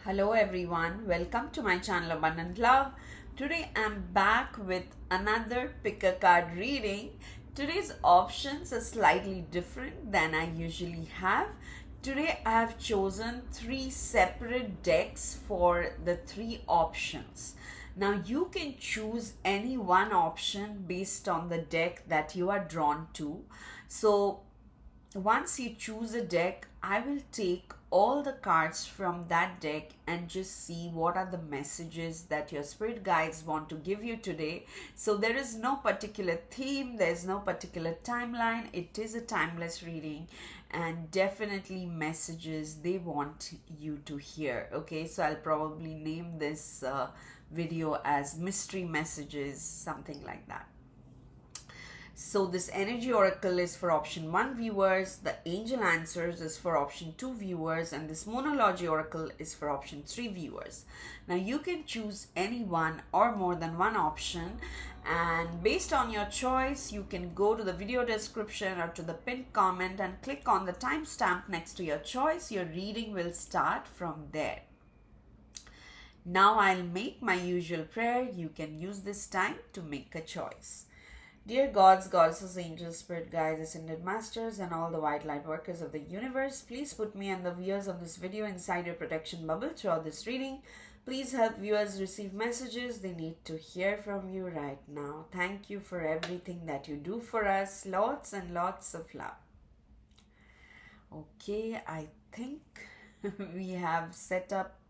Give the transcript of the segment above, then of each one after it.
Hello everyone, welcome to my channel Abundant Love. Today I'm back with another pick a card reading. Today's options are slightly different than I usually have. Today I have chosen three separate decks for the three options. Now you can choose any one option based on the deck that you are drawn to. So once you choose a deck, I will take all the cards from that deck and just see what are the messages that your spirit guides want to give you today. So there is no particular theme, there's no particular timeline. It is a timeless reading and definitely messages they want you to hear. Okay, so I'll probably name this video as mystery messages, something like that. So this energy oracle is for option 1 viewers, the angel answers is for option 2 viewers, and this monology oracle is for option 3 viewers. Now you can choose any one or more than one option, and based on your choice you can go to the video description or to the pinned comment and click on the timestamp next to your choice. Your reading will start from there. Now I'll make my usual prayer. You can use this time to make a choice. Dear gods, goddesses, angels, spirit guides, ascended masters, and all the white light workers of the universe, please put me and the viewers of this video inside your protection bubble throughout this reading. Please help viewers receive messages they need to hear from you right now. Thank you for everything that you do for us. Lots and lots of love. Okay, I think we have set up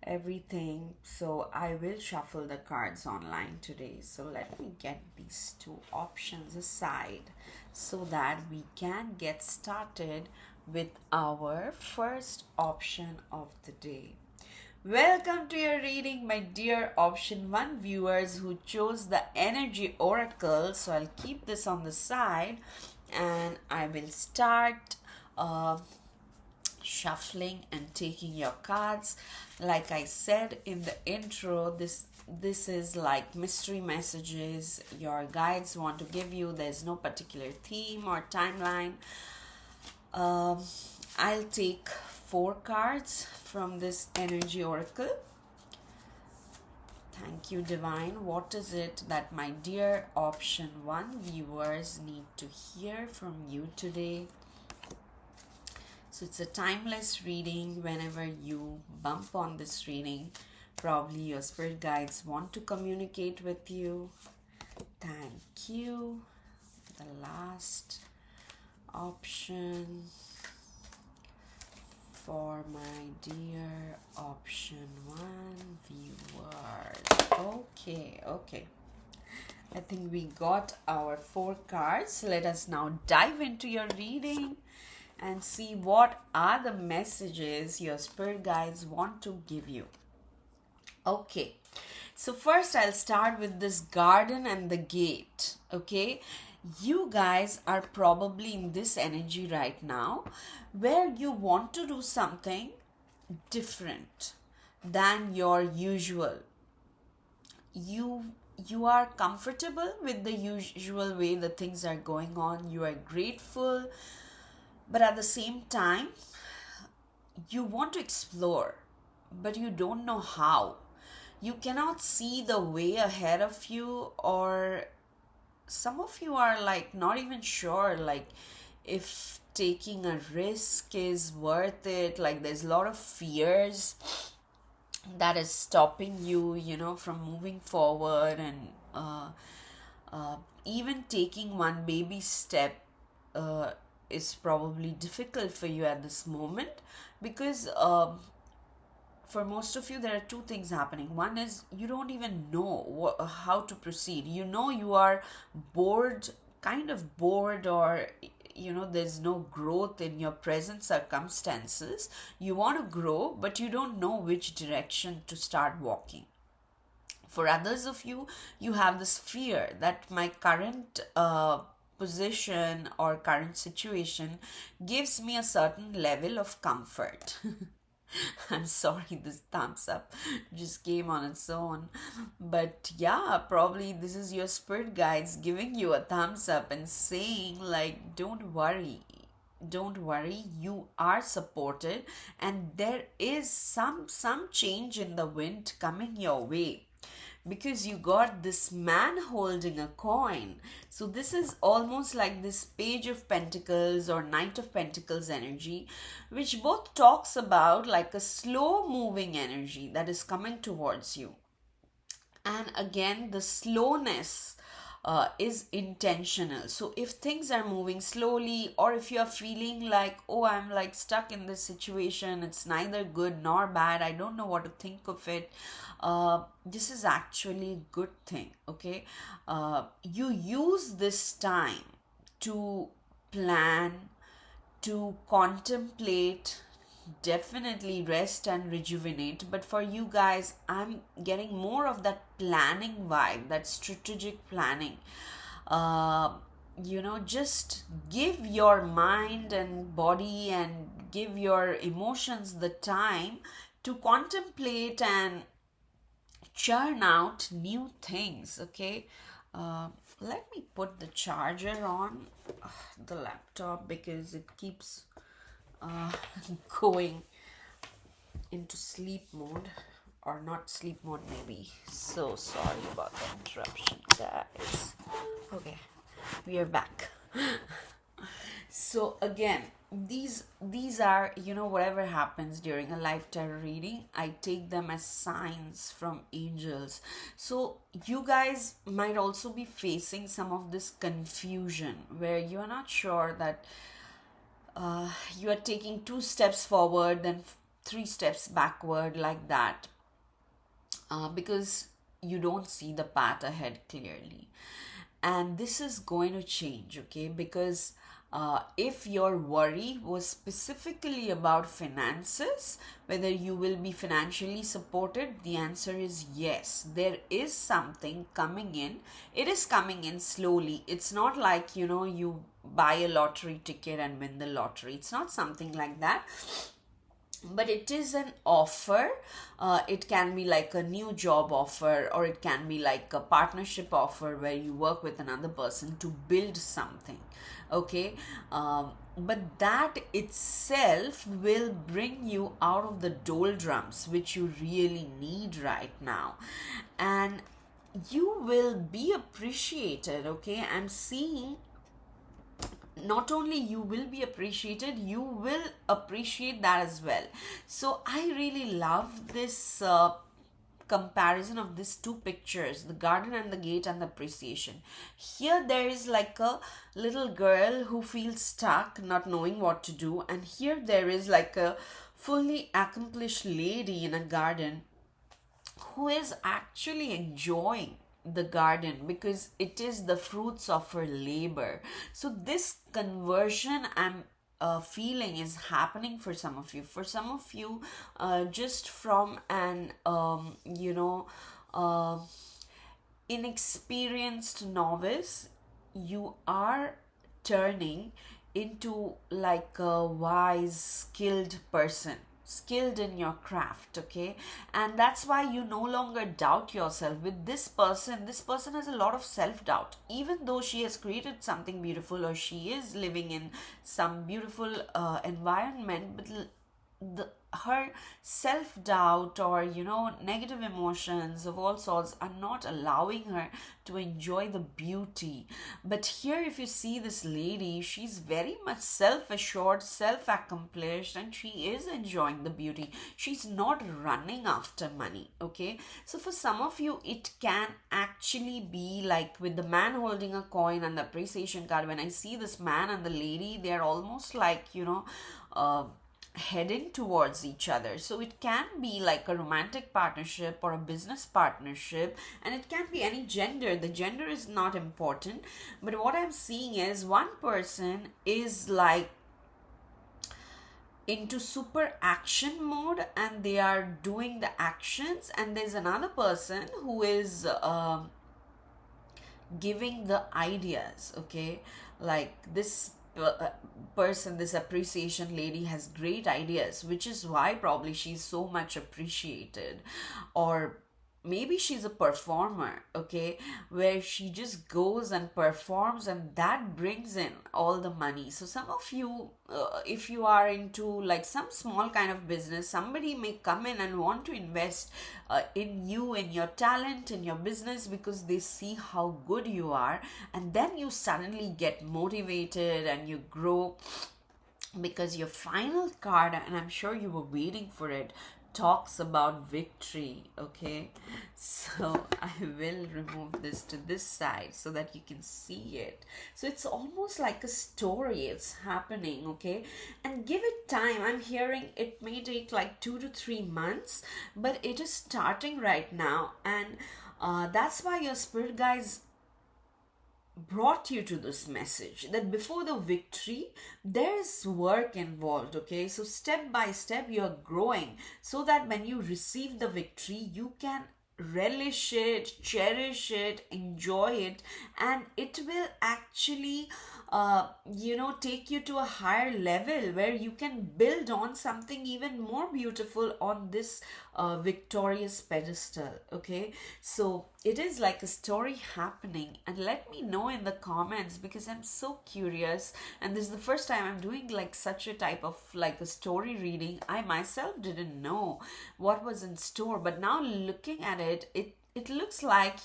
everything, so I will shuffle the cards online today. So let me get these two options aside so that we can get started with our first option of the day. Welcome to your reading, my dear option 1 viewers who chose the energy oracle. So I'll keep this on the side and I will start shuffling and taking your cards. Like I said in the intro, this is like mystery messages your guides want to give you. There's no particular theme or timeline. I'll take 4 cards from this energy oracle. Thank you, divine. What is it that my dear option 1 viewers need to hear from you today? So it's a timeless reading. Whenever you bump on this reading, probably your spirit guides want to communicate with you. Thank you. The last option for my dear option 1 viewers. Okay. I think we got our 4 cards. Let us now dive into your reading and see what are the messages your spirit guides want to give you. Okay, so first I'll start with this garden and the gate. Okay, you guys are probably in this energy right now where you want to do something different than your usual. You are comfortable with the usual way the things are going on. You are grateful, but at the same time, you want to explore, but you don't know how. You cannot see the way ahead of you, or some of you are like not even sure like if taking a risk is worth it. Like there's a lot of fears that is stopping you, from moving forward and even taking one baby step is probably difficult for you at this moment because for most of you there are 2 things happening. One is you don't even know how to proceed. You are bored, kind of bored, or there's no growth in your present circumstances. You want to grow, but you don't know which direction to start walking. For others of you, you have this fear that my current position or current situation gives me a certain level of comfort. I'm sorry, this thumbs up just came on its own. But yeah, probably this is your spirit guides giving you a thumbs up and saying like, don't worry, don't worry, you are supported, and there is some change in the wind coming your way, because you got this man holding a coin. So this is almost like this page of pentacles or knight of pentacles energy, which both talks about like a slow moving energy that is coming towards you. And again, the slowness is intentional. So if things are moving slowly, or if you are feeling like, oh, I'm like stuck in this situation, it's neither good nor bad, I don't know what to think of it, this is actually a good thing. Okay, you use this time to plan, to contemplate, definitely rest and rejuvenate. But for you guys, I'm getting more of that planning vibe, that strategic planning. uh just give your mind and body and give your emotions the time to contemplate and churn out new things. Okay, uh, let me put the charger on the laptop because it keeps uh, going into sleep mode, or not sleep mode maybe. So sorry about the interruption, guys. Okay, we are back. So again, these are, whatever happens during a life tarot reading, I take them as signs from angels. So you guys might also be facing some of this confusion where you're not sure that you are taking 2 steps forward, then 3 steps backward, like that, because you don't see the path ahead clearly. And this is going to change, okay? Because if your worry was specifically about finances, whether you will be financially supported, the answer is yes. There is something coming in. It is coming in slowly. It's not like, you buy a lottery ticket and win the lottery. It's not something like that, but it is an offer. It can be like a new job offer, or it can be like a partnership offer where you work with another person to build something. Okay, but that itself will bring you out of the doldrums which you really need right now, and you will be appreciated. Okay, I'm seeing not only you will be appreciated, you will appreciate that as well. So I really love this comparison of these two pictures, the garden and the gate and the appreciation. Here there is like a little girl who feels stuck, not knowing what to do, and here there is like a fully accomplished lady in a garden who is actually enjoying the garden because it is the fruits of her labor. So this conversion, I'm feeling, is happening for some of you. For some of you, just from an inexperienced novice, you are turning into like a wise, skilled person, skilled in your craft. Okay, and that's why you no longer doubt yourself. With this person has a lot of self doubt, even though she has created something beautiful, or she is living in some beautiful environment, but her self doubt, or negative emotions of all sorts, are not allowing her to enjoy the beauty. But here, if you see this lady, she's very much self assured, self accomplished, and she is enjoying the beauty. She's not running after money. Okay, so for some of you, it can actually be like with the man holding a coin and the appreciation card. When I see this man and the lady, they're almost like heading towards each other. So it can be like a romantic partnership or a business partnership, and it can be any gender. The gender is not important, but what I'm seeing is one person is like into super action mode and they are doing the actions, and there's another person who is giving the ideas. Okay, like this person, this appreciation lady, has great ideas, which is why probably she's so much appreciated. Or maybe she's a performer, okay, where she just goes and performs and that brings in all the money. So some of you, if you are into like some small kind of business, somebody may come in and want to invest in you, in your talent, in your business, because they see how good you are, and then you suddenly get motivated and you grow, because your final card, and I'm sure you were waiting for it, talks about victory. Okay, so I will remove this to this side so that you can see it. So it's almost like a story, it's happening. Okay, and give it time. I'm hearing it may take like 2 to 3 months, but it is starting right now. And that's why your spirit guides brought you to this message, that before the victory there's work involved. Okay, so step by step you're growing, so that when you receive the victory you can relish it, cherish it, enjoy it, and it will actually take you to a higher level where you can build on something even more beautiful on this victorious pedestal. Okay, so it is like a story happening, and let me know in the comments, because I'm so curious, and this is the first time I'm doing like such a type of like a story reading. I myself didn't know what was in store, but now looking at it, it looks like,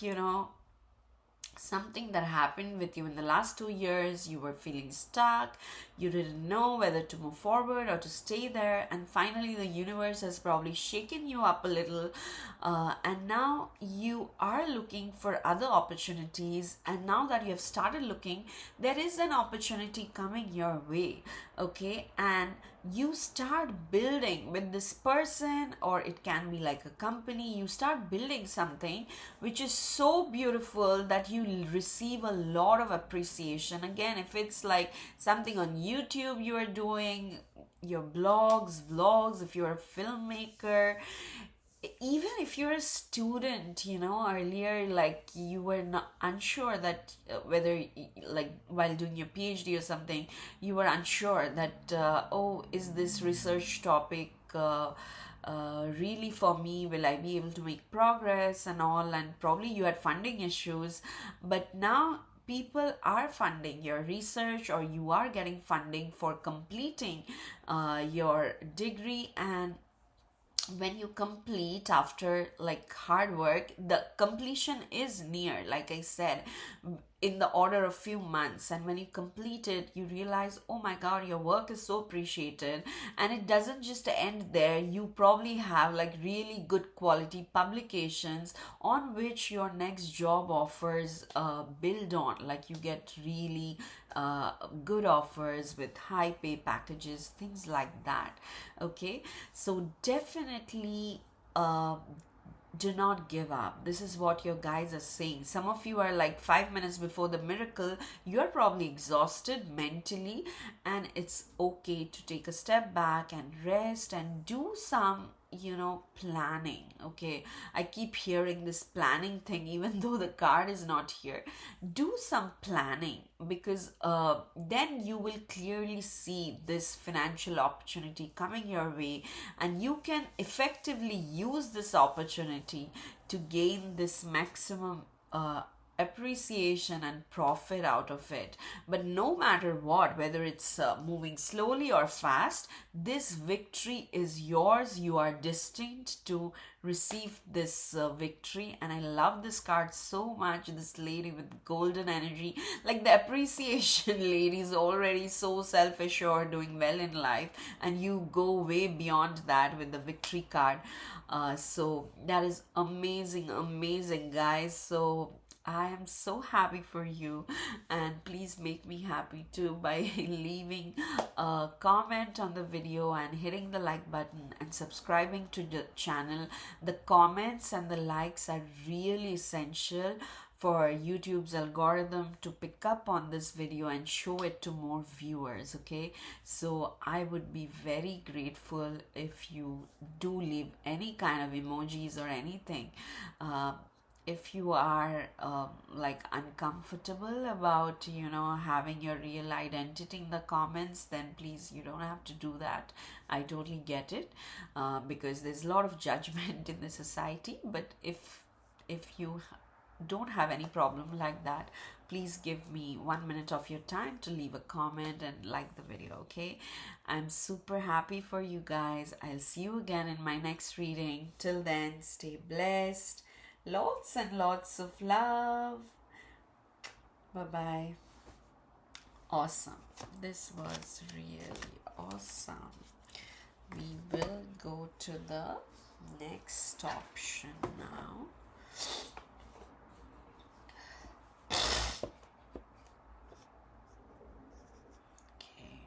something that happened with you in the last 2 years. You were feeling stuck, you didn't know whether to move forward or to stay there, and finally the universe has probably shaken you up a little, and now you are looking for other opportunities. And now that you have started looking, there is an opportunity coming your way. Okay, and you start building with this person, or it can be like a company. You start building something which is so beautiful that you receive a lot of appreciation. Again, if it's like something on YouTube you are doing, your blogs, vlogs, if you're a filmmaker, even if you're a student, earlier, like you were not unsure that whether like while doing your PhD or something, you were unsure that oh, is this research topic really for me, will I be able to make progress and all, and probably you had funding issues, but now people are funding your research, or you are getting funding for completing your degree. And when you complete after like hard work, the completion is near, like I said, in the order of few months. And when you complete it, you realize, oh my god, your work is so appreciated. And it doesn't just end there. You probably have like really good quality publications on which your next job offers build on. Like you get really good offers with high pay packages, things like that. Okay, so definitely do not give up. This is what your guides are saying. Some of you are like 5 minutes before the miracle. You're probably exhausted mentally, and it's okay to take a step back and rest and do some planning. Okay, I keep hearing this planning thing even though the card is not here. Do some planning, because then you will clearly see this financial opportunity coming your way, and you can effectively use this opportunity to gain this maximum appreciation and profit out of it. But no matter what, whether it's moving slowly or fast, this victory is yours. You are destined to receive this victory. And I love this card so much. This lady with golden energy, like the appreciation lady, is already so self-assured, doing well in life, and you go way beyond that with the victory card. So that is amazing, guys. So I am so happy for you, and please make me happy too by leaving a comment on the video and hitting the like button and subscribing to the channel. The comments and the likes are really essential for YouTube's algorithm to pick up on this video and show it to more viewers. Okay, so I would be very grateful if you do leave any kind of emojis or anything. If you are like uncomfortable about having your real identity in the comments, then please, you don't have to do that. I totally get it, because there's a lot of judgment in the society. But if if you don't have any problem like that, please give me 1 minute of your time to leave a comment and like the video. Okay, I'm super happy for you guys. I'll see you again in my next reading. Till then, stay blessed. Lots and lots of love. Bye bye. Awesome. This was really awesome. We will go to the next option now. Okay.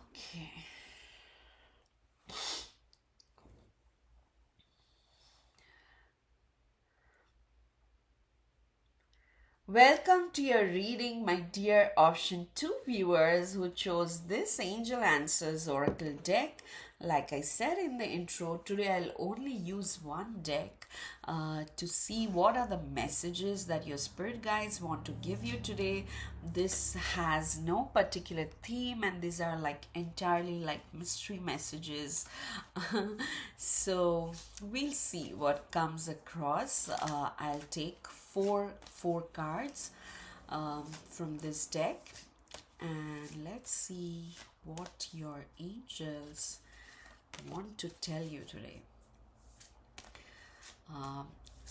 Okay. Welcome to your reading, my dear option 2 viewers who chose this Angel Answers Oracle deck. Like I said in the intro, today I'll only use one deck to see what are the messages that your spirit guides want to give you today. This has no particular theme, and these are like entirely like mystery messages. So we'll see what comes across. I'll take four cards from this deck, and let's see what your angels want to tell you today.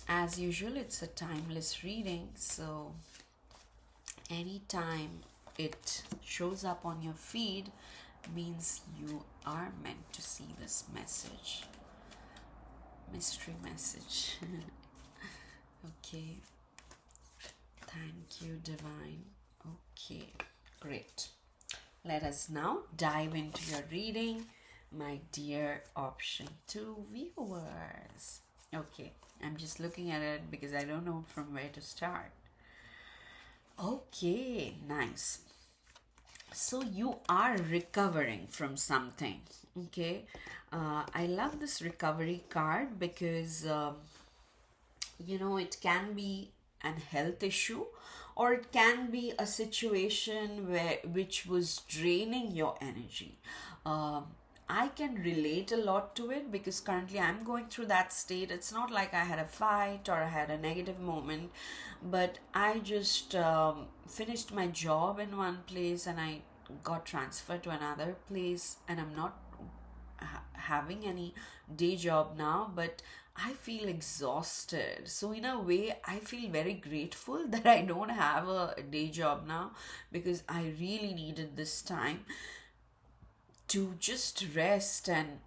As usual, it's a timeless reading, so anytime it shows up on your feed means you are meant to see this message, mystery message. Okay, thank you, divine. Okay, great. Let us now dive into your reading, my dear option 2 viewers. Okay, I'm just looking at it because I don't know from where to start. Okay, nice. So you are recovering from something. Okay, I love this recovery card because it can be an health issue, or it can be a situation which was draining your energy. I can relate a lot to it because currently I'm going through that state. It's not like I had a fight or I had a negative moment, but I just finished my job in one place and I got transferred to another place, and I'm not having any day job now, but I feel exhausted. So in a way, I feel very grateful that I don't have a day job now, because I really needed this time to just rest and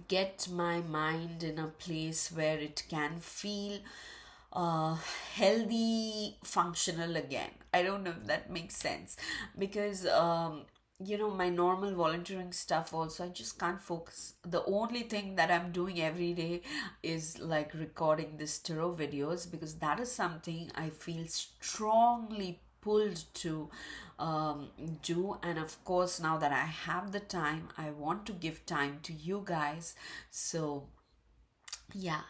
get my mind in a place where it can feel healthy, functional again. I don't know if that makes sense, because my normal volunteering stuff also, I just can't focus. The only thing that I'm doing every day is like recording this tarot videos, because that is something I feel strongly pulled to do. And of course, now that I have the time, I want to give time to you guys. So yeah,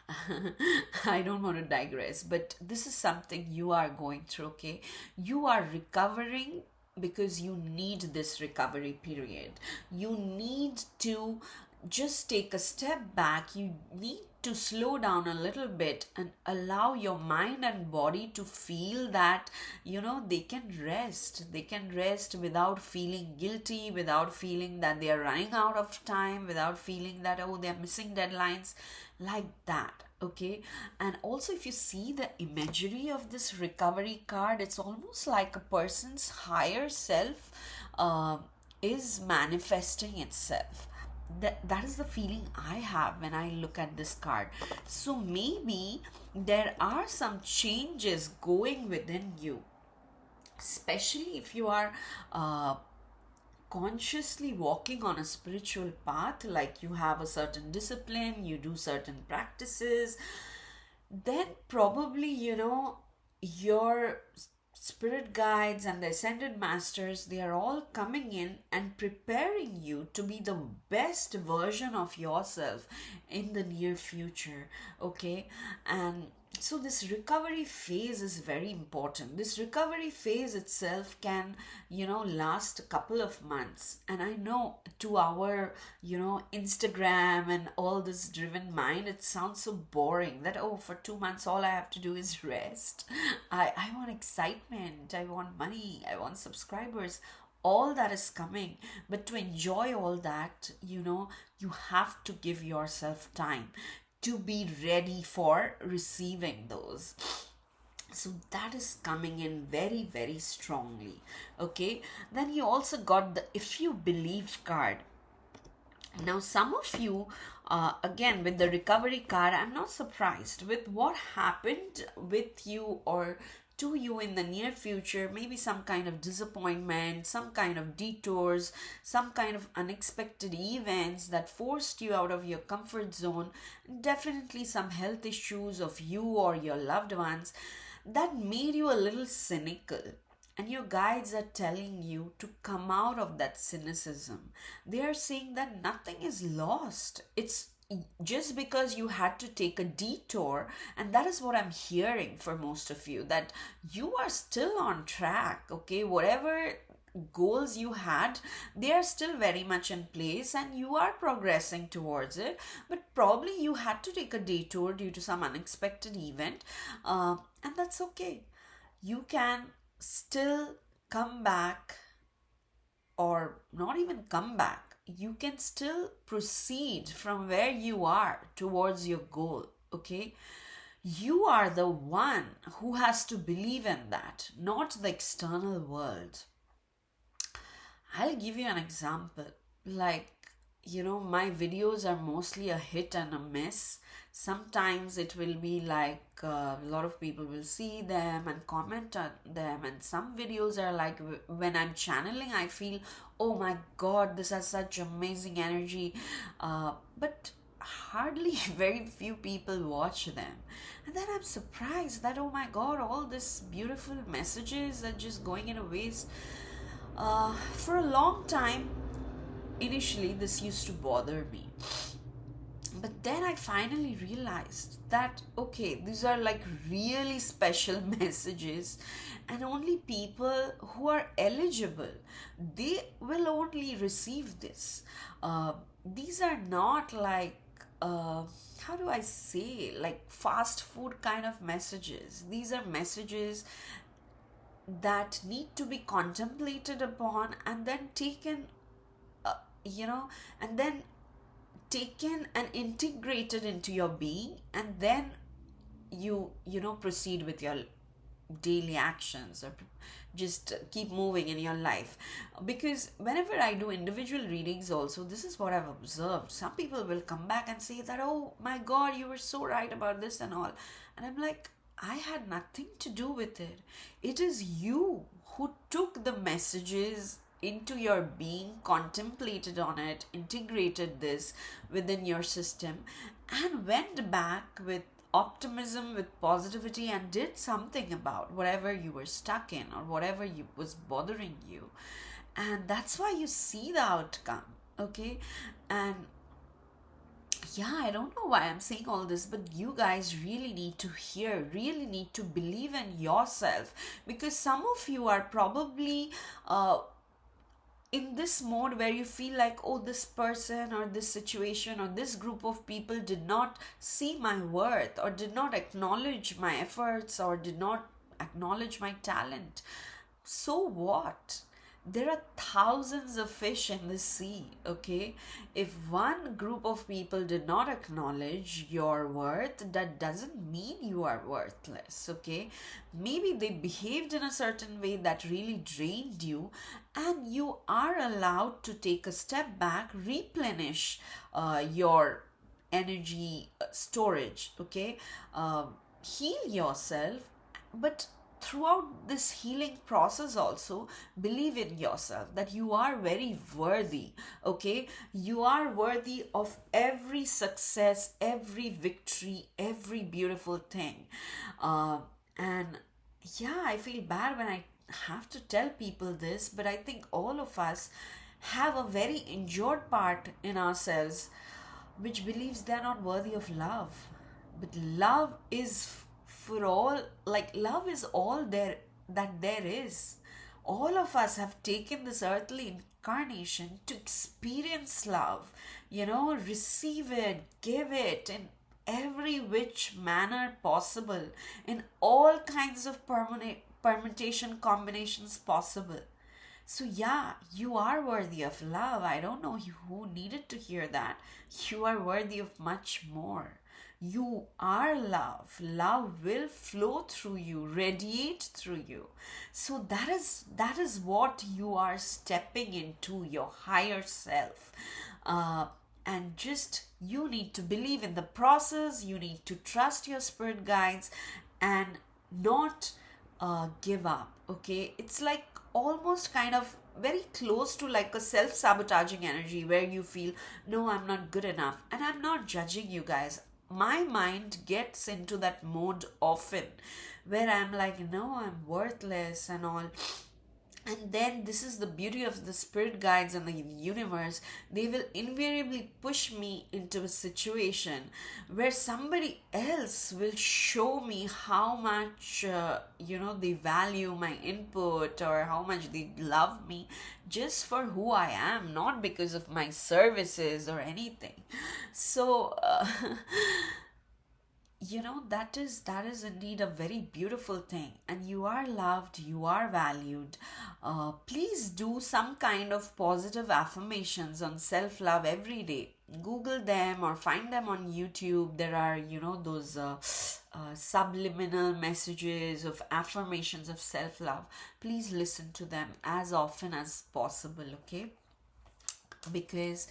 I don't want to digress, but this is something you are going through. Okay, you are recovering because you need this recovery period. You need to just take a step back. You need to slow down a little bit and allow your mind and body to feel that they can rest. They can rest without feeling guilty, without feeling that they are running out of time, without feeling that they are missing deadlines, like that. Okay, and also if you see the imagery of this recovery card, it's almost like a person's higher self is manifesting itself. That is the feeling I have when I look at this card. So maybe there are some changes going within you, especially if you are consciously walking on a spiritual path, like you have a certain discipline, you do certain practices, then probably your spirit guides and the ascended masters, they are all coming in and preparing you to be the best version of yourself in the near future. Okay, and So this recovery phase is very important. This recovery phase itself can, last a couple of months. And I know to our, Instagram and all this driven mind, it sounds so boring that, oh, for 2 months all I have to do is rest. I want excitement, I want money, I want subscribers. All that is coming, but to enjoy all that, you have to give yourself time to be ready for receiving those. So that is coming in very, very strongly. Okay, then you also got the if you believe card. Now, some of you, again, with the recovery card, I'm not surprised with what happened with you or to you in the near future. Maybe some kind of disappointment, some kind of detours, some kind of unexpected events that forced you out of your comfort zone, definitely some health issues of you or your loved ones that made you a little cynical, and your guides are telling you to come out of that cynicism. They are saying that nothing is lost. It's just because you had to take a detour, and that is what I'm hearing for most of you, that you are still on track. Okay, whatever goals you had, they are still very much in place and you are progressing towards it, but probably you had to take a detour due to some unexpected event, and that's okay. You can still come back, or not even come back, you can still proceed from where you are towards your goal. Okay, you are the one who has to believe in that, not the external world. I'll give you an example. Like, my videos are mostly a hit and a miss. Sometimes it will be like a lot of people will see them and comment on them, and some videos are like when I'm channeling, I feel, oh my god, this has such amazing energy, but hardly very few people watch them. And then I'm surprised that, oh my god, all this beautiful messages are just going in a waste. For a long time, initially, this used to bother me. But then I finally realized that, okay, these are like really special messages, and only people who are eligible, they will only receive this. These are not like, how do I say, like fast food kind of messages. These are messages that need to be contemplated upon and then taken, uh, you know, and then taken and integrated into your being, and then proceed with your daily actions, or just keep moving in your life. Because whenever I do individual readings also, this is what I've observed. Some people will come back and say that, oh my god, you were so right about this and all, and I'm like, I had nothing to do with it. It is you who took the messages into your being, contemplated on it, integrated this within your system, and went back with optimism, with positivity, and did something about whatever you were stuck in or whatever was bothering you. And that's why you see the outcome. Okay, and yeah, I don't know why I'm saying all this, but you guys really need to hear, really need to believe in yourself, because some of you are probably in this mode where you feel like, oh, this person or this situation or this group of people did not see my worth, or did not acknowledge my efforts, or did not acknowledge my talent. So what? There are thousands of fish in the sea. Okay, if one group of people did not acknowledge your worth, that doesn't mean you are worthless. Okay, maybe they behaved in a certain way that really drained you, and you are allowed to take a step back, replenish your energy storage. Okay, heal yourself, but throughout this healing process also, believe in yourself that you are very worthy. Okay, you are worthy of every success, every victory, every beautiful thing. And yeah, I feel bad when I have to tell people this, but I think all of us have a very injured part in ourselves which believes they're not worthy of love. But love is for all, like, love is all there is. All of us have taken this earthly incarnation to experience love, receive it, give it in every which manner possible, in all kinds of permutation combinations possible. So, yeah, you are worthy of love. I don't know who needed to hear that. You are worthy of much more. You are love. Love will flow through you, radiate through you. So that is what you are stepping into, your higher self. Uh, and just you need to believe in the process. You need to trust your spirit guides and not give up. Okay, it's like almost kind of very close to like a self-sabotaging energy where you feel, no, I'm not good enough. And I'm not judging you guys. My mind gets into that mode often where I'm like, no, I'm worthless and all. And then this is the beauty of the spirit guides and the universe. They will invariably push me into a situation where somebody else will show me how much, they value my input, or how much they love me just for who I am, not because of my services or anything. So, that is indeed a very beautiful thing, and you are loved, you are valued. Please do some kind of positive affirmations on self-love every day. Google them or find them on YouTube. There are those subliminal messages of affirmations of self-love. Please listen to them as often as possible, okay? Because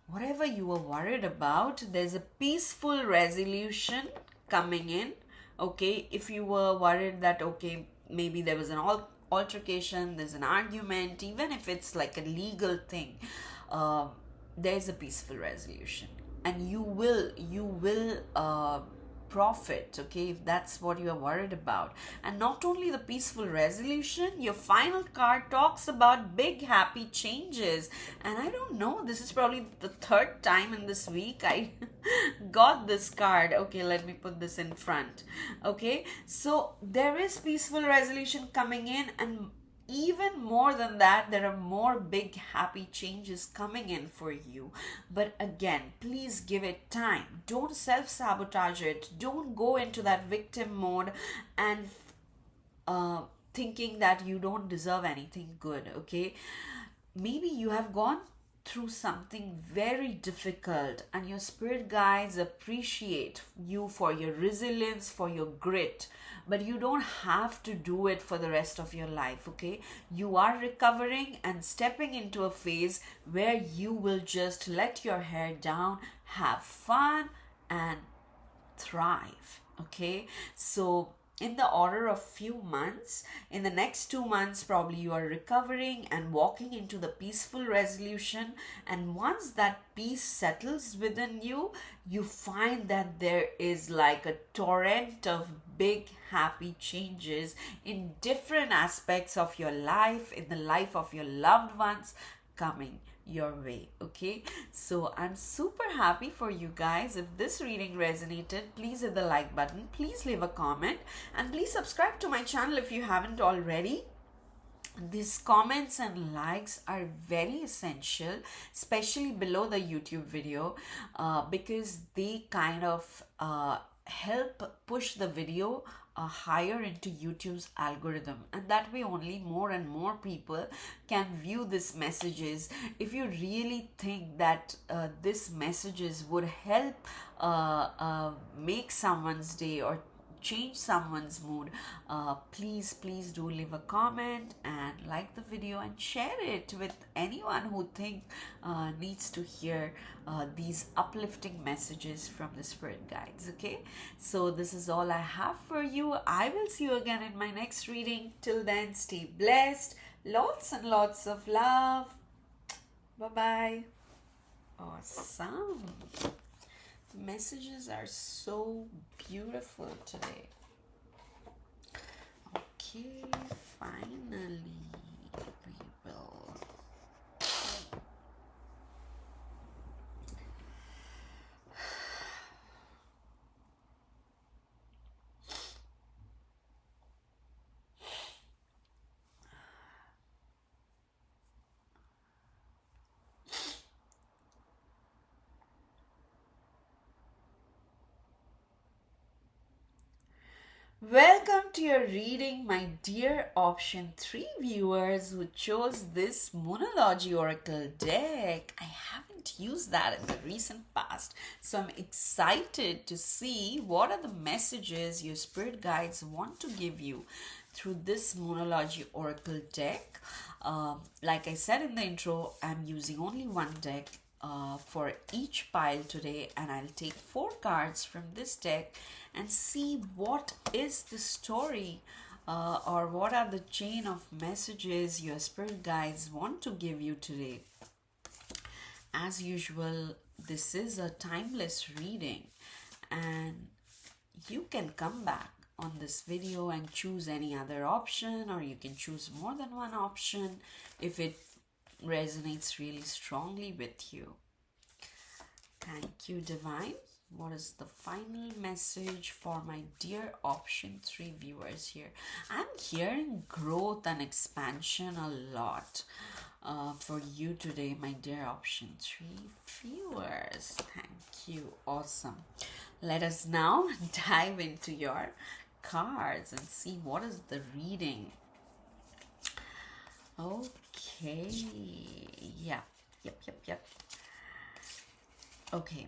whatever you were worried about, there's a peaceful resolution coming in. Okay, if you were worried that, okay, maybe there was an altercation, there's an argument, even if it's like a legal thing, uh, there's a peaceful resolution, and you will profit, okay, if that's what you're worried about. And not only the peaceful resolution, your final card talks about big happy changes. And I don't know, this is probably the third time in this week I got this card. Okay, let me put this in front. Okay, so there is peaceful resolution coming in, and even more than that, there are more big happy changes coming in for you. But again, please give it time. Don't self-sabotage it. Don't go into that victim mode and uh, thinking that you don't deserve anything good. Okay, maybe you have gone through something very difficult, and your spirit guides appreciate you for your resilience, for your grit. But you don't have to do it for the rest of your life, okay? You are recovering and stepping into a phase where you will just let your hair down, have fun, and thrive, okay? So in the order of few months, in the next 2 months, probably you are recovering and walking into the peaceful resolution. And once that peace settles within you, you find that there is like a torrent of big happy changes in different aspects of your life, in the life of your loved ones, coming your way. Okay, so I'm super happy for you guys. If this reading resonated, please hit the like button, please leave a comment, and please subscribe to my channel if you haven't already. These comments and likes are very essential, especially below the YouTube video, because they kind of help push the video higher into YouTube's algorithm, and that way only more and more people can view these messages. If you really think that these messages would help make someone's day or change someone's mood, please do leave a comment and like the video and share it with anyone who think needs to hear these uplifting messages from the spirit guides. Okay, so this is all I have for you. I will see you again in my next reading. Till then, stay blessed, lots and lots of love. Bye bye. Awesome. Messages are so beautiful today. Okay, finally we will Welcome to your reading, my dear option 3 viewers who chose this Moonology Oracle deck. I haven't used that in the recent past, so I'm excited to see what are the messages your spirit guides want to give you through this Moonology Oracle deck. Like I said in the intro, I'm using only one deck for each pile today, and I'll take 4 cards from this deck and see what is the story or what are the chain of messages your spirit guides want to give you today. As usual, this is a timeless reading, and you can come back on this video and choose any other option, or you can choose more than one option if it resonates really strongly with you. Thank you, Divine. What is the final message for my dear option 3 viewers here? I'm hearing growth and expansion a lot for you today, my dear option 3 viewers. Thank you. Awesome. Let us now dive into your cards and see what is the reading. Okay. Yep. Okay,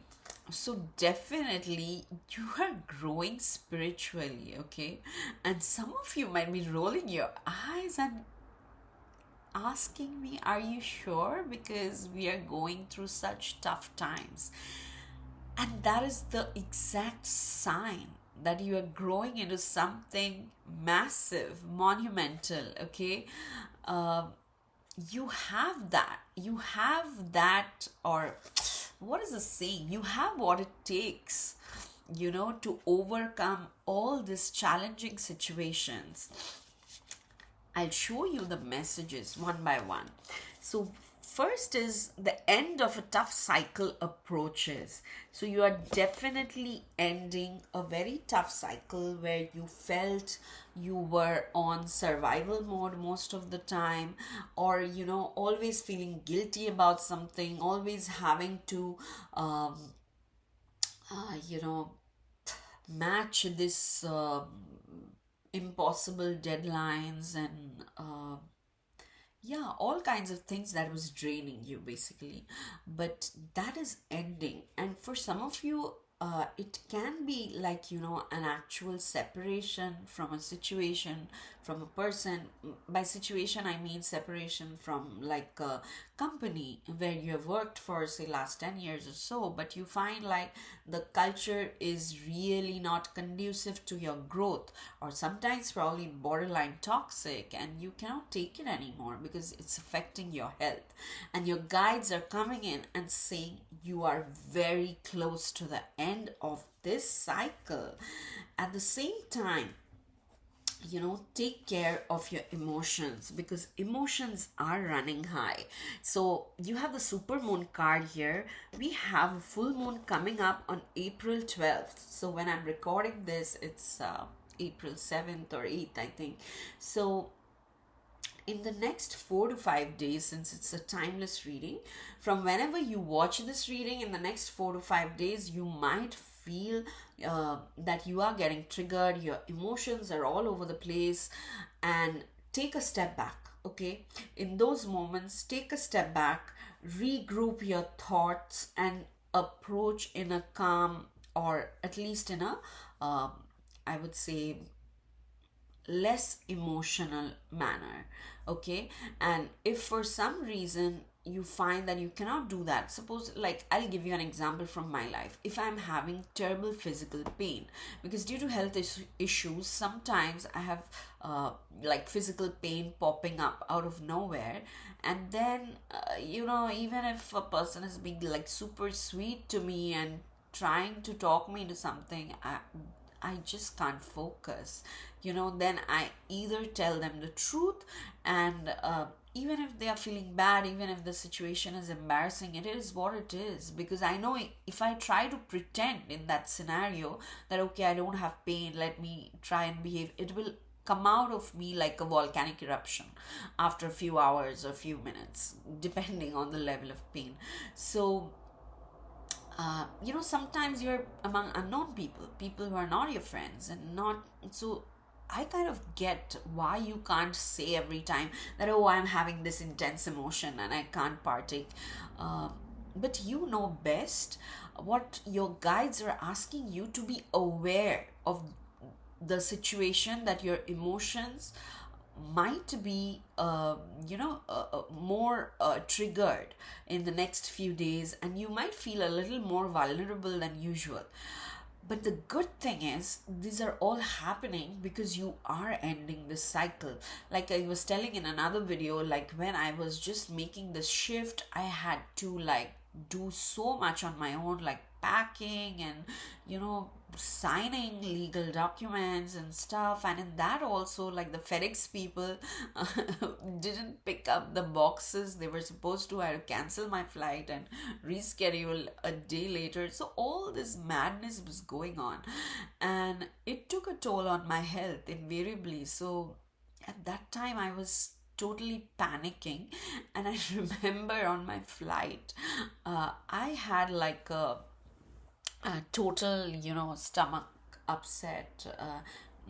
so definitely you are growing spiritually, okay? And some of you might be rolling your eyes and asking me, are you sure? Because we are going through such tough times. And that is the exact sign that you are growing into something massive, monumental, okay? You have that, or what is the saying? You have what it takes, to overcome all these challenging situations. I'll show you the messages one by one. So first is the end of a tough cycle approaches. So you are definitely ending a very tough cycle where you felt you were on survival mode most of the time, or always feeling guilty about something, always having to match this impossible deadlines and all kinds of things that was draining you basically. But that is ending, and for some of you it can be like an actual separation from a situation, from a person. By situation I mean separation from like a company where you have worked for say last 10 years or so, but you find like the culture is really not conducive to your growth, or sometimes probably borderline toxic, and you cannot take it anymore because it's affecting your health. And your guides are coming in and saying you are very close to the end of this cycle. At the same time, take care of your emotions, because emotions are running high. So you have the super moon card here. We have a full moon coming up on April 12th. So when I'm recording this, it's April 7th or 8th, I think. So in the next 4 to 5 days, since it's a timeless reading, from whenever you watch this reading, in the next 4 to 5 days, you might feel that you are getting triggered, your emotions are all over the place, and take a step back, okay? In those moments, take a step back, regroup your thoughts, and approach in a calm, or at least in a, I would say, less emotional manner, okay? And if for some reason you find that you cannot do that, suppose, like, I'll give you an example from my life. If I'm having terrible physical pain, because due to health issues, sometimes I have like physical pain popping up out of nowhere, and then even if a person is being like super sweet to me and trying to talk me into something, I just can't focus. Then I either tell them the truth, and even if they are feeling bad, even if the situation is embarrassing, it is what it is. Because I know if I try to pretend in that scenario that, okay, I don't have pain, let me try and behave, it will come out of me like a volcanic eruption after a few hours or few minutes, depending on the level of pain. So sometimes you're among unknown people, people who are not your friends, and not so. I kind of get why you can't say every time that, oh, I'm having this intense emotion and I can't partake. Uh, but you know best. What your guides are asking you to be aware of the situation, that your emotions might be more triggered in the next few days, and you might feel a little more vulnerable than usual. But the good thing is, these are all happening because you are ending this cycle. Like I was telling in another video, like when I was just making this shift, I had to like do so much on my own, like packing and signing legal documents and stuff. And in that also, like the FedEx people didn't pick up the boxes they were supposed to. I had to cancel my flight and reschedule a day later. So all this madness was going on, and it took a toll on my health invariably. So at that time I was totally panicking. And I remember on my flight, I had like a total stomach upset,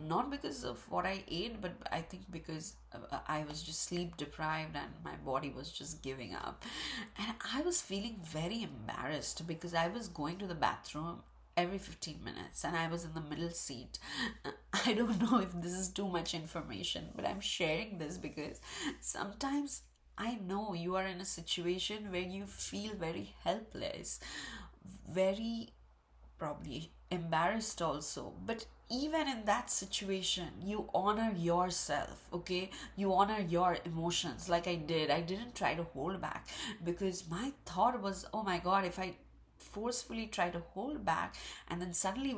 not because of what I ate, but I think because I was just sleep deprived and my body was just giving up. And I was feeling very embarrassed because I was going to the bathroom every 15 minutes and I was in the middle seat. I don't know if this is too much information, but I'm sharing this because sometimes I know you are in a situation where you feel very helpless, very probably embarrassed also. But even in that situation, you honor yourself, okay? You honor your emotions. Like I did, I didn't try to hold back, because my thought was, oh my god, if I forcefully try to hold back, and then suddenly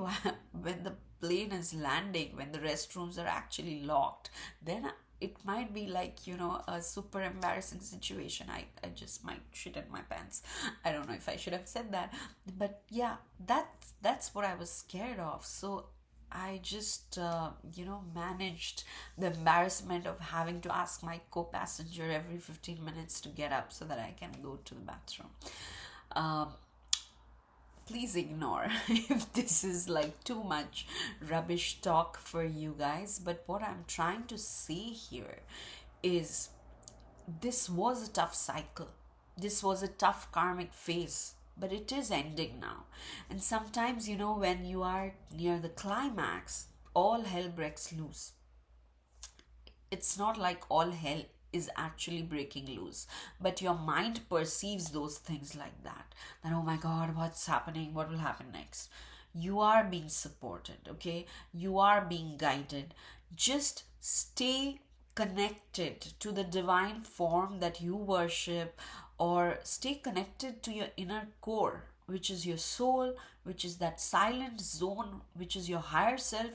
when the plane is landing, when the restrooms are actually locked, then it might be like a super embarrassing situation. I just might shit in my pants. I don't know if I should have said that, but yeah, that's what I was scared of. So I just managed the embarrassment of having to ask my co-passenger every 15 minutes to get up so that I can go to the bathroom. um, Please ignore if this is like too much rubbish talk for you guys. But what I'm trying to say here is, this was a tough cycle. This was a tough karmic phase, but it is ending now. And sometimes, when you are near the climax, all hell breaks loose. It's not like all hell is actually breaking loose, but your mind perceives those things like that oh my god, what's happening, what will happen next. You are being supported, okay? You are being guided. Just stay connected to the divine form that you worship, or stay connected to your inner core, which is your soul, which is that silent zone, which is your higher self,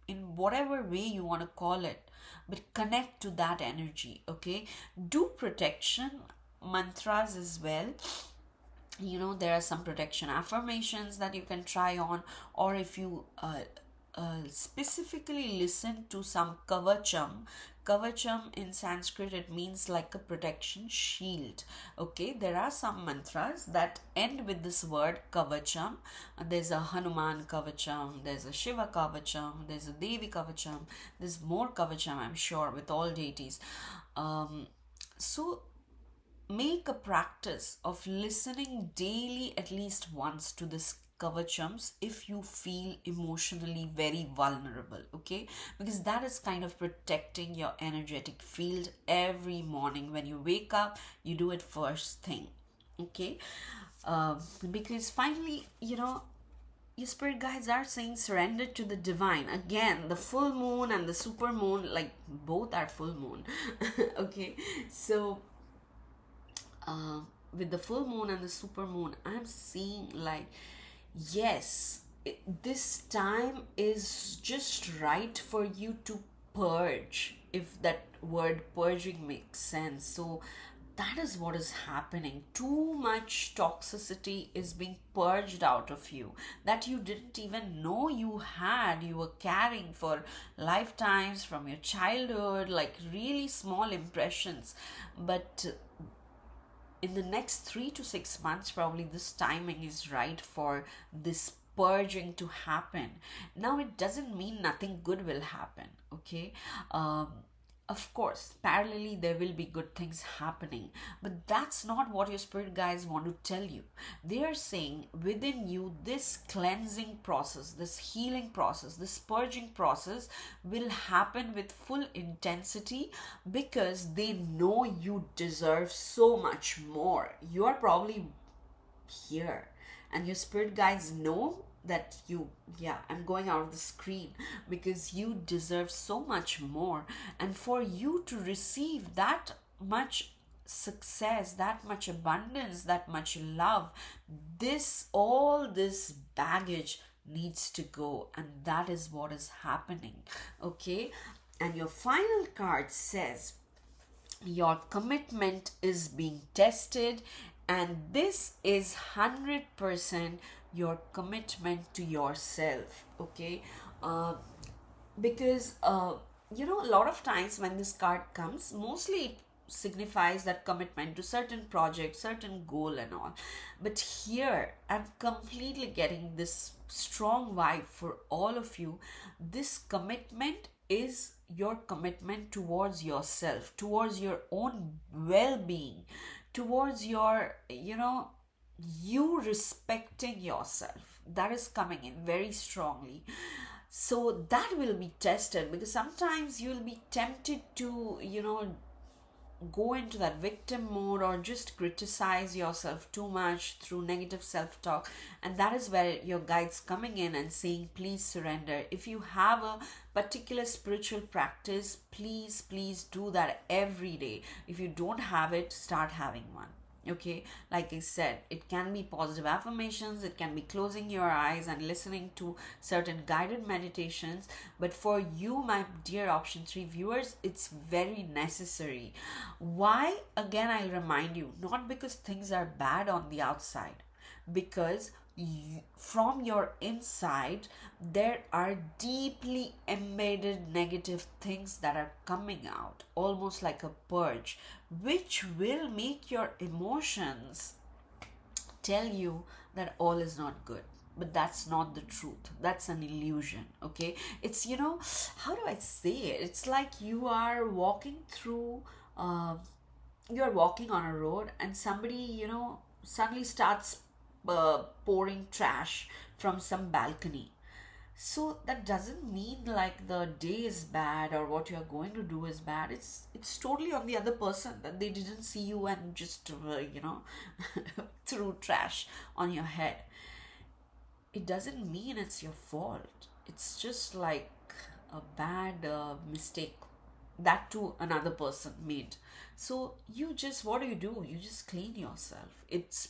in whatever way you want to call it. But connect to that energy, okay? Do protection mantras as well. There are some protection affirmations that you can try on, or if you specifically listen to some kavacham. Kavacham in Sanskrit, it means like a protection shield. Okay, there are some mantras that end with this word kavacham. There's a Hanuman kavacham, there's a Shiva kavacham, there's a Devi kavacham, there's more kavacham, I'm sure, with all deities. So make a practice of listening daily at least once to this kavachams if you feel emotionally very vulnerable, okay? Because that is kind of protecting your energetic field every morning. When you wake up, you do it first thing, okay? Because finally, your spirit guides are saying surrender to the divine. Again, the full moon and the super moon, like both are full moon. Okay, so with the full moon and the super moon, I'm seeing like, yes, this time is just right for you to purge, if that word purging makes sense. So that is what is happening. Too much toxicity is being purged out of you that you didn't even know you had. You were carrying for lifetimes from your childhood, like really small impressions. But in the next 3 to 6 months, probably this timing is right for this purging to happen. Now, it doesn't mean nothing good will happen, okay? Um, of course, parallelly, there will be good things happening, but that's not what your spirit guides want to tell you. They are saying within you, this cleansing process, this healing process, this purging process will happen with full intensity because they know you deserve so much more. You are probably here, and your spirit guides know that you, yeah, I'm going out of the screen because you deserve so much more. And for you to receive that much success, that much abundance, that much love, this all this baggage needs to go, and that is what is happening. Okay, and your final card says your commitment is being tested, and this is 100% your commitment to yourself. Okay, uh, because a lot of times when this card comes, mostly it signifies that commitment to certain project, certain goal and all, but here I'm completely getting this strong vibe for all of you. This commitment is your commitment towards yourself, towards your own well-being, towards your, you respecting yourself. That is coming in very strongly. So that will be tested because sometimes you'll be tempted to, go into that victim mode or just criticize yourself too much through negative self-talk, and that is where your guides coming in and saying please surrender. If you have a particular spiritual practice, please do that every day. If you don't have it, start having one. Okay, like I said, it can be positive affirmations, it can be closing your eyes and listening to certain guided meditations, but for you, my dear option 3 viewers, it's very necessary. Why? Again, I'll remind you, not because things are bad on the outside, because from your inside there are deeply embedded negative things that are coming out almost like a purge, which will make your emotions tell you that all is not good. But that's not the truth, that's an illusion. Okay, it's, how do I say it, it's like you are walking through you're walking on a road and somebody, suddenly starts pouring trash from some balcony. So that doesn't mean like the day is bad or what you're going to do is bad. It's totally on the other person that they didn't see you and just threw trash on your head. It doesn't mean it's your fault. It's just like a bad mistake that too another person made. So you just, what do? You just clean yourself. It's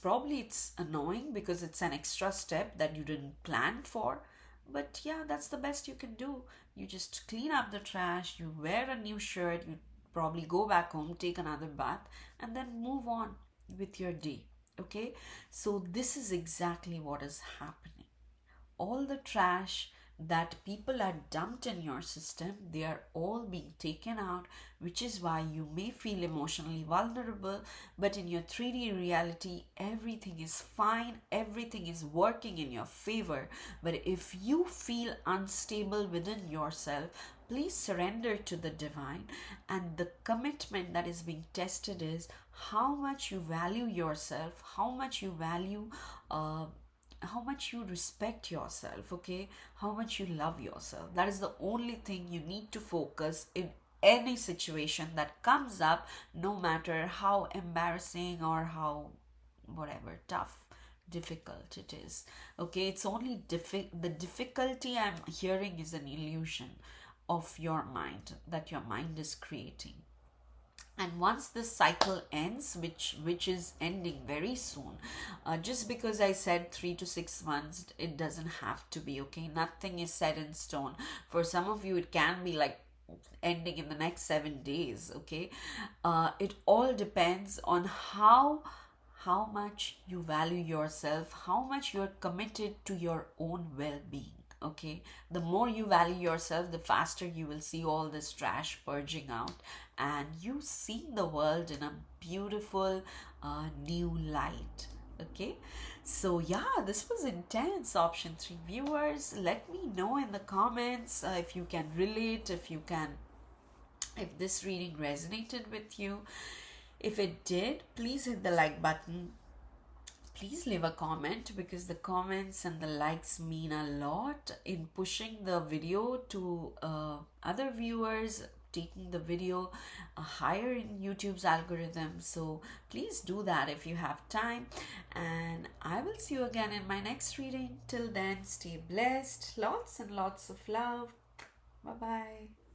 annoying because it's an extra step that you didn't plan for, but yeah, that's the best you can do. You just clean up the trash, you wear a new shirt, you probably go back home, take another bath, and then move on with your day. Okay, so this is exactly what is happening. All the trash that people are dumped in your system, they are all being taken out, which is why you may feel emotionally vulnerable, but in your 3D reality, everything is fine, everything is working in your favor. But if you feel unstable within yourself, please surrender to the divine, and the commitment that is being tested is how much you value yourself, how much you respect yourself. Okay, how much you love yourself. That is the only thing you need to focus in any situation that comes up, no matter how embarrassing or how whatever tough, difficult it is. Okay, it's only the difficulty I'm hearing is an illusion of your mind that your mind is creating. And once this cycle ends, which is ending very soon, just because I said 3 to 6 months, it doesn't have to be. Okay, nothing is set in stone. For some of you it can be like ending in the next 7 days. Okay, it all depends on how much you value yourself, how much you're committed to your own well-being. Okay, the more you value yourself, the faster you will see all this trash purging out, and you see the world in a beautiful new light. Okay, so yeah, this was intense. Option 3 viewers, let me know in the comments if you can relate, if this reading resonated with you. If it did, please hit the like button. Please leave a comment, because the comments and the likes mean a lot in pushing the video to other viewers, taking the video higher in YouTube's algorithm. So please do that if you have time, and I will see you again in my next reading. Till then, stay blessed. Lots and lots of love. Bye bye.